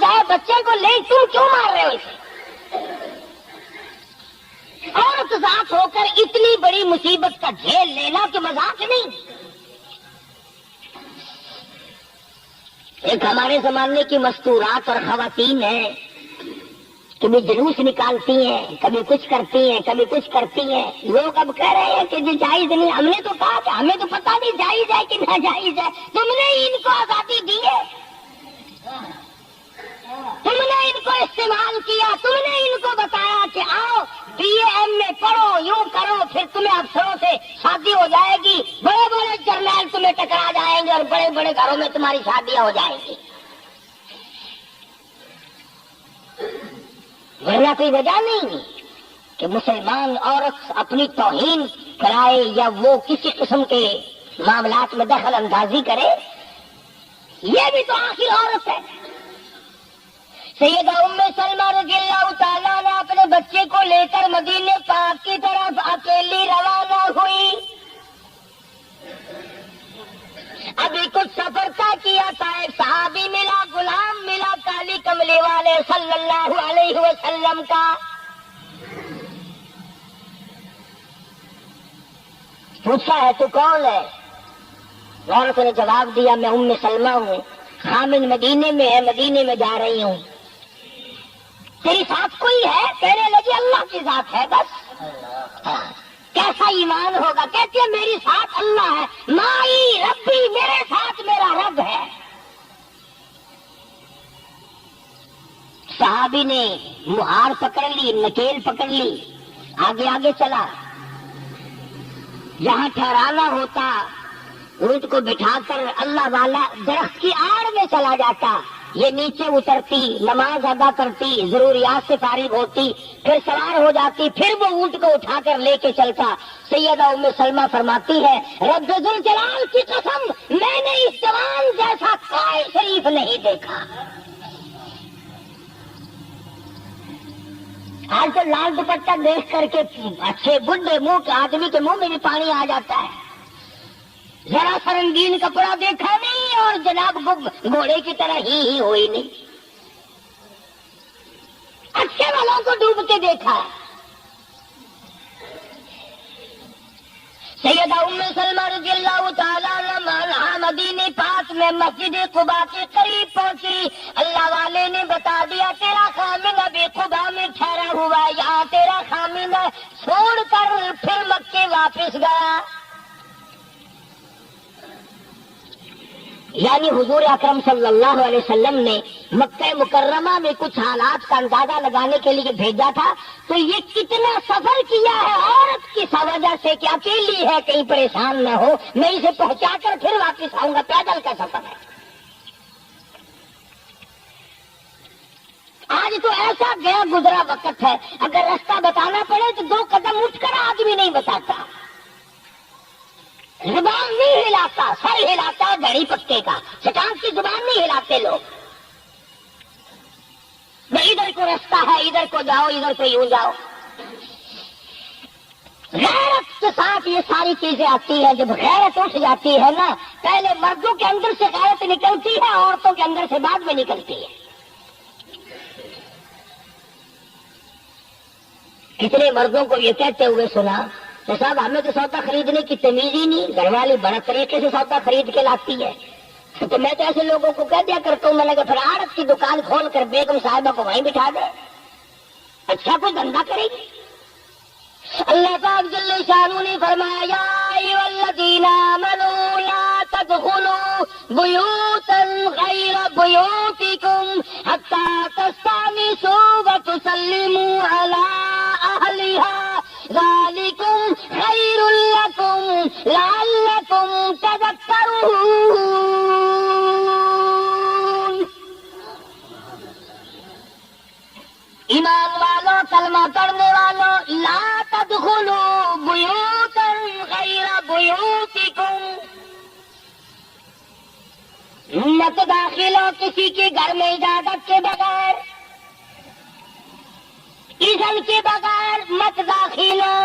جائے بچے کو لے، تم کیوں مار رہے ہو اسے؟ عورت ذات ہو کر اتنی بڑی مصیبت کا جھیل لینا تو مذاق نہیں۔ ایک ہمارے زمانے کی مستورات اور خواتین ہیں، کبھی جلوس نکالتی ہیں، کبھی کچھ کرتی ہیں، کبھی کچھ کرتی ہیں۔ لوگ اب کہہ رہے ہیں کہ یہ جائز نہیں، ہم نے تو کہا کہ ہمیں تو پتہ نہیں جائز ہے کہ ناجائز ہے، تم نے ان کو آزادی دی ہے، تم نے ان کو استعمال کیا، تم نے ان کو بتایا کہ آؤ BA پڑھو، یوں کرو، پھر تمہیں افسروں سے شادی ہو جائے گی، بڑے بڑے جرنیل تمہیں ٹکرا جائیں گے اور بڑے بڑے گھروں میں تمہاری شادیاں ہو جائیں گی۔ ورنہ کوئی وجہ نہیں کہ مسلمان عورت اپنی توہین کرائے یا وہ کسی قسم کے معاملات میں دخل اندازی کرے، یہ بھی تو آخر عورت ہے۔ سیدہ ام سلمہ رضی اللہ تعالیٰ عنہ اپنے بچے کو لے کر مدینے پاک کی طرف اکیلی روانہ ہوئی۔ ابھی کچھ سفر طے کیا تھا، ایک صحابی ملا، غلام ملا کالی کملی والے صلی اللہ علیہ وسلم کا۔ پوچھا ہے تو کون ہے؟ عورت نے جواب دیا میں ام سلمہ ہوں، خامن مدینے میں ہے، مدینے میں جا رہی ہوں۔ تیری ساتھ کوئی ہے؟ کہنے لگی اللہ کی ذات ہے بس۔ کیسا ایمان ہوگا؟ کہتی ہے میری ساتھ اللہ ہے، مائی ربی، میرے ساتھ میرا رب ہے۔ صحابی نے مہار پکڑ لی، نکیل پکڑ لی، آگے آگے چلا۔ جہاں ٹھہرانا ہوتا اونٹ کو بٹھا کر اللہ والا درخت کی آڑ میں چلا جاتا، یہ نیچے اترتی، نماز ادا کرتی، ضروریات سے فارغ ہوتی، پھر سوار ہو جاتی، پھر وہ اونٹ کو اٹھا کر لے کے چلتا۔ سیدہ ام سلمہ فرماتی ہے رب ذوالجلال کی قسم میں نے اس جوان جیسا کوئی شریف نہیں دیکھا۔ آج تو لال دوپٹہ دیکھ کر کے اچھے بڈھے منہ کے آدمی کے منہ میں بھی پانی آ جاتا ہے، ذرا سا رنگین کپڑا دیکھا نہیں اور جناب گھوڑے کی طرح ہی ہوئی نہیں، اچھے والوں کو ڈوبتے دیکھا۔ سیدہ ام سلمہ رضی اللہ تعالیٰ عنہا مدینے پاک میں مسجد قباء کے قریب پہنچی۔ اللہ والے نے بتا دیا تیرا خامن ابھی قباء میں ٹھہرا ہوا ہے، یہاں تیرا خامن ہے، چھوڑ کر پھر مکے واپس گیا۔ یعنی حضور اکرم صلی اللہ علیہ وسلم نے مکہ مکرمہ میں کچھ حالات کا اندازہ لگانے کے لیے بھیجا تھا، تو یہ کتنا سفر کیا ہے عورت کی وجہ سے کہ اکیلی ہے، کہیں پریشان نہ ہو، میں اسے پہنچا کر پھر واپس آؤں گا، پیدل کا سفر ہے۔ آج تو ایسا گیا گزرا وقت ہے، اگر راستہ بتانا پڑے تو 2 قدم اٹھ کر آدمی نہیں بتاتا، زبان نہیں ہلاتا، سر ہلاتا ہے گھڑی پکے کا، چٹان کی زبان نہیں ہلاتے لوگ۔ بھائی ادھر کو راستہ ہے، ادھر کو جاؤ، ادھر کو یوں جاؤ۔ غیرت کے ساتھ یہ ساری چیزیں آتی ہیں۔ جب غیرت اٹھ جاتی ہے نا، پہلے مردوں کے اندر سے غیرت نکلتی ہے، عورتوں کے اندر سے بعد میں نکلتی ہے۔ کتنے مردوں کو یہ کہتے ہوئے سنا کہ صاحب ہمیں تو سودا خریدنے کی تمیز ہی نہیں، گھر والی بڑا طریقے سے سودا خرید کے لاتی ہے، تو میں تو ایسے لوگوں کو کہہ دیا کرتا ہوں، میں نے کہا پھر عارت کی دکان کھول کر بیگم صاحبہ کو وہیں بٹھا دے، اچھا کوئی دھندا کرے گی۔ اللہ پاک جل شانہ نے فرمایا یا ایھا الذین آمنوا لا تدخلوا بیوتا غیر بیوتکم حتی تستأنسوا وتسلموا علی اہلہا ذالکم خیر لکم لعلکم تذکرون۔ ایمان والوں، کلمہ پڑھنے والوں، لا تدخلوا بیوتا غیر بیوتکم، مت داخل ہو کسی کے گھر میں اجازت کے بغیر، اذن کے بغیر مت داخل ہو،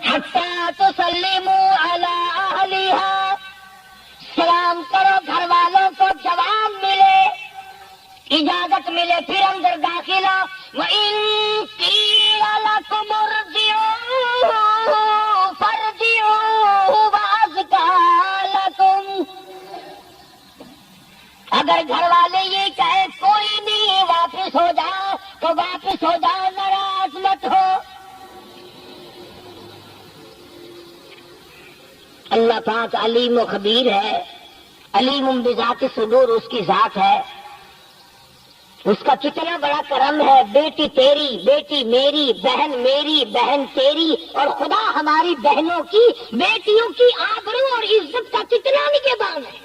حتی تسلموا علی اہلہا، سلام کرو گھر والوں کو، جب اجازت ملے پھر اندر داخل ہو. وَإِن قِيلَ لَكُمُ ارْجِعُوا فَارْجِعُوا وَأَزْكَىٰ لَكُمْ. اگر گھر والے یہ کہے کوئی نہیں واپس ہو جاؤ تو واپس ہو جاؤ، ناراض مت ہو. اللہ پاک علیم و خبیر ہے، علیم بذات صدور اس کی ذات ہے. اس کا کتنا بڑا کرم ہے. بیٹی تیری، بیٹی میری، بہن تیری، اور خدا ہماری بہنوں کی، بیٹیوں کی آبرو اور عزت کا کتنا نگہبان ہے،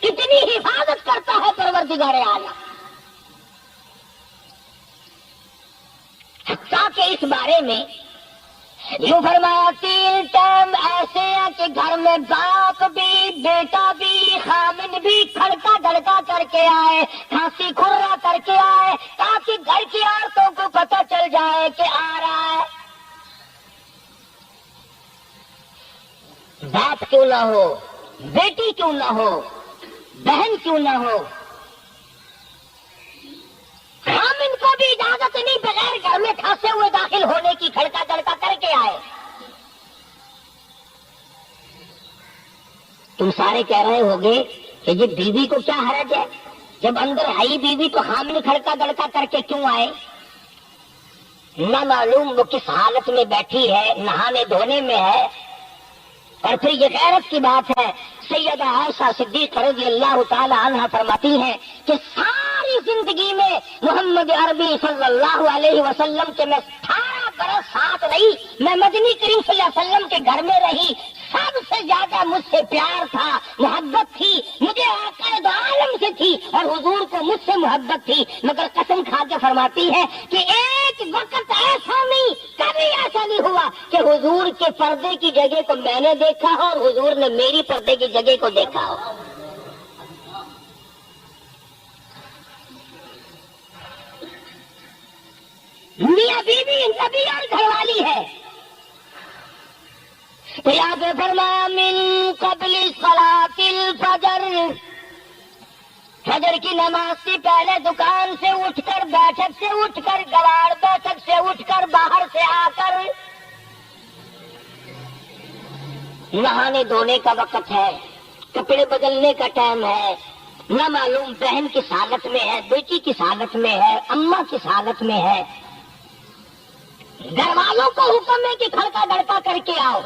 کتنی حفاظت کرتا ہے پروردگار اعلیٰ. حتیٰ کہ اس بارے میں یوں فرمایا 3 ٹائم ایسے ہیں کہ گھر میں باپ بھی، بیٹا بھی، خامن بھی کھڑکا دھڑکا کر کے آئے، کھانسی کھرا کر کے آئے، تاکہ گھر کی عورتوں کو پتہ چل جائے کہ آ رہا ہے. باپ کیوں نہ ہو، بیٹی کیوں نہ ہو، بہن کیوں نہ ہو، خامن کو بھی اجازت نہیں بغیر گھر میں کھانسے ہوئے داخل ہونے کی، کھڑکا دھڑکا کر کے آئے. تم سارے کہہ رہے ہوگے کہ جی بیوی کو کیا حرج ہے، جب اندر ہے بیوی تو خامن کھڑکا دھڑکا کر کے کیوں آئے؟ نہ معلوم وہ کس حالت میں بیٹھی ہے، نہانے دھونے میں ہے. اور پھر یہ غیرت کی بات ہے، سیدہ عائشہ صدیقہ رضی اللہ تعالی عنہ فرماتی ہیں کہ ساری زندگی میں محمد عربی صلی اللہ علیہ وسلم کے میں 18 برس ساتھ رہی، میں مدنی کریم صلی اللہ علیہ وسلم کے گھر میں رہی، سب سے زیادہ مجھ سے پیار تھا، محبت تھی، مجھے آقا دو عالم سے تھی، اور حضور کو مجھ سے محبت تھی. مگر قسم کھا کے فرماتی ہے کہ ایک وقت ایسا نہیں، کبھی ایسا نہیں ہوا کہ حضور کے پردے کی جگہ کو میں نے دیکھا ہو اور حضور نے میری پردے کی جگہ کو دیکھا ہو. میاں بیوی نبی اور گھر والی ہے. تو یہاں پہ فرمایا من قبل صلاۃ الفجر، فجر کی نماز سے پہلے دکان سے اٹھ کر، بیٹھک سے اٹھ کر، گواڑ بیٹھک سے اٹھ کر، باہر سے آ کر نہانے دھونے کا وقت ہے، کپڑے بدلنے کا ٹائم ہے. نہ معلوم بہن کس حالت میں ہے، بیٹی کس حالت میں ہے، اماں کس حالت میں ہے. گھر والوں کو حکم ہے کہ کھڑکا دھڑکا کر کے آؤ،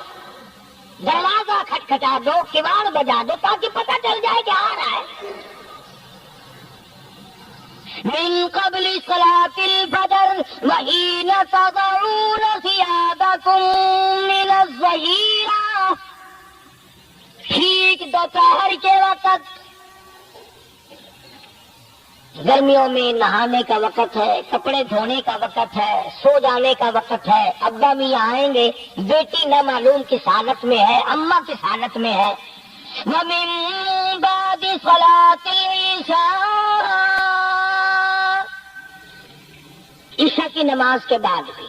دروازہ کھٹکھٹا دو، کواڑ بجا دو، تاکہ پتہ چل جائے کہ آ رہا ہے. من قبل صلاۃ الفجر وحین تضعون ثیابکم من الظہیرہ، ٹھیک دوپہر کے وقت. گرمیوں میں نہانے کا وقت ہے، کپڑے دھونے کا وقت ہے، سو جانے کا وقت ہے. ابا میاں آئیں گے، بیٹی نہ معلوم کس حالت میں ہے، اماں کس حالت میں ہے. وَمِن بَعْدِ صَلَاةِ الْعِشَاءِ، عشاء کی نماز کے بعد بھی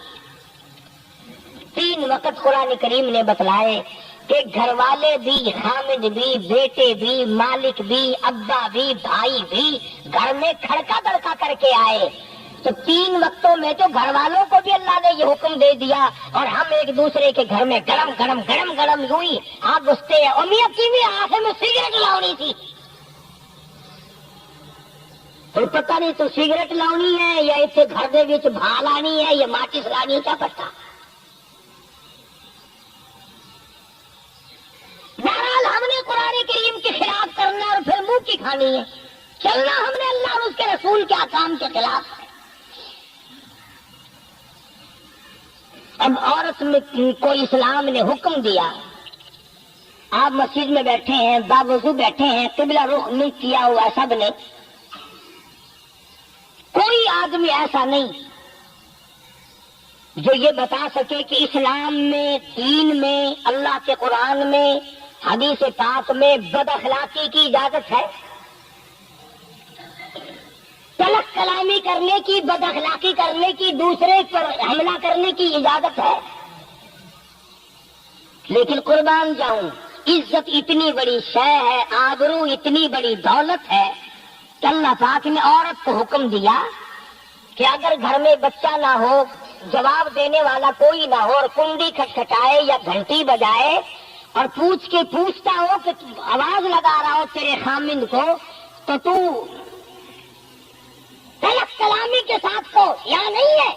3 وقت قرآن کریم نے بتلائے کہ گھر والے بھی، خامد بھی، بیٹے بھی، مالک بھی، ابا بھی، بھائی بھی گھر میں کھڑکا دھڑکا کر کے آئے. تو 3 وقتوں میں تو گھر والوں کو بھی اللہ نے یہ حکم دے دیا، اور ہم ایک دوسرے کے گھر میں گرم گرم گرم گرم یوں ہی آگ گھستے ہیں. اور میاں کی بھی آنکھ میں سگریٹ لاؤنی تھی، تو پتہ نہیں تو سگریٹ لاؤنی ہے یا اتنے گھر دے وچ بھا لانی ہے یا ماچس لانی ہے، کیا پتا. بہرحال ہم نے قرآن کریم کے خلاف کرنا اور پھر منہ کی کھانی ہے، چلنا ہم نے اللہ اور اس کے رسول کے احکام کے خلاف ہے. اب عورت میں کو اسلام نے حکم دیا، آپ مسجد میں بیٹھے ہیں، باوضو بیٹھے ہیں، قبلہ رخ نہیں کیا ہوا سب نے، کوئی آدمی ایسا نہیں جو یہ بتا سکے کہ اسلام میں، دین میں، اللہ کے قرآن میں، حدیث پاک میں بد اخلاقی کی اجازت ہے، تلخ کلامی کرنے کی، بد اخلاقی کرنے کی، دوسرے پر حملہ کرنے کی اجازت ہے. لیکن قربان جاؤں، عزت اتنی بڑی شے ہے، آبرو اتنی بڑی دولت ہے کہ اللہ پاک نے عورت کو حکم دیا کہ اگر گھر میں بچہ نہ ہو، جواب دینے والا کوئی نہ ہو، اور کنڈی کھٹکھٹائے یا گھنٹی بجائے اور پوچھتا ہو کہ آواز لگا رہا ہو تیرے خامند کو، تو تو غلط کلامی کے ساتھ کو یہاں نہیں ہے،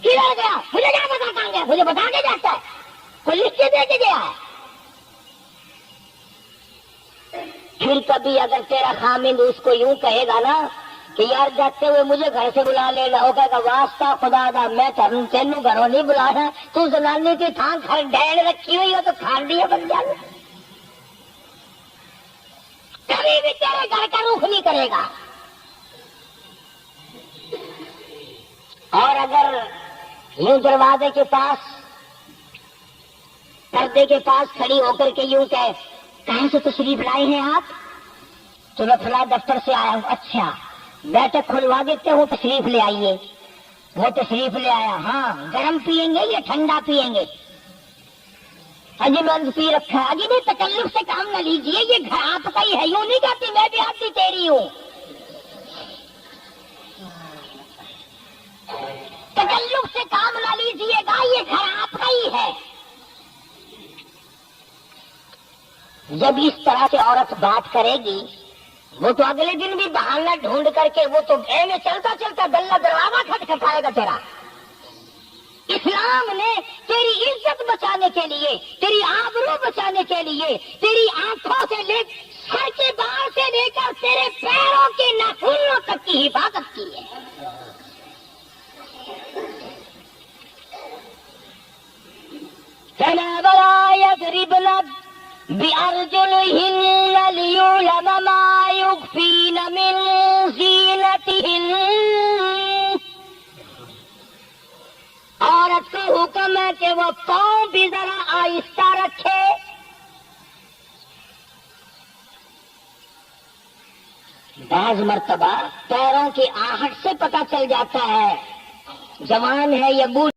کدھر گیا مجھے کیا بتاتا گیا، مجھے بتا کے جاتا ہے، کوئی لکھ کے دے کے گیا ہے۔ پھر کبھی اگر تیرا خامند اس کو یوں کہے گا نا کہ یار جاتے ہوئے مجھے گھر سے بلا لینا، وہ کہے گا واسطہ خدا دا میں تینوں گھروں نہیں بلانا، تو زنانے کی تھان گھر ڈین رکھی ہوئی ہو تو کھان دیے بن جائے، کبھی بھی تیرے گھر کا رخ نہیں کرے گا۔ اور اگر یوں دروازے کے پاس پردے کے پاس کھڑی ہو کر کے یوں کہ کہاں سے تشریف لائے ہیں آپ، تو میں فلاں دفتر سے آیا ہوں، اچھا بیٹھک کھلوا دیتے ہو، تشریف لے آئیے، وہ تشریف لے آیا، ہاں گرم پیئیں گے یا ٹھنڈا پیئیں گے، اجی میں پی رکھا ہے، اجی بھی تکلف سے کام نہ لیجیے، یہ گھر آپ کا ہی ہے، یوں نہیں کہتی میں بھی آپ کی تیری ہوں، تکلف سے کام نہ لیجیے گا، یہ گھر آپ کا ہی ہے۔ جب اس طرح سے عورت بات کرے گی، وہ تو اگلے دن بھی بہانہ ڈھونڈ کر کے وہ تو گھر میں چلتا چلتا گلا دروازہ کھٹکھٹائے گا تیرا۔ اسلام نے تیری عزت بچانے کے لیے، تیری آبرو بچانے کے لیے، تیری آنکھوں سے لے سر کے بال سے لے کر تیرے پیروں کے ناخنوں تک کی حفاظت کی ہے۔ فَلَا وَلَا يَضْرِبْنَ بِأَرْجُلِهِنَّ لِيُعْلَمَ مَا يُخْفِينَ مِنْ زِينَتِهِنَّ۔ عورت کو حکم ہے کہ وہ پاؤں بھی ذرا آہستہ رکھے، بعض مرتبہ پیروں کی آہٹ سے پتہ چل جاتا ہے جوان ہے یا بوڑھ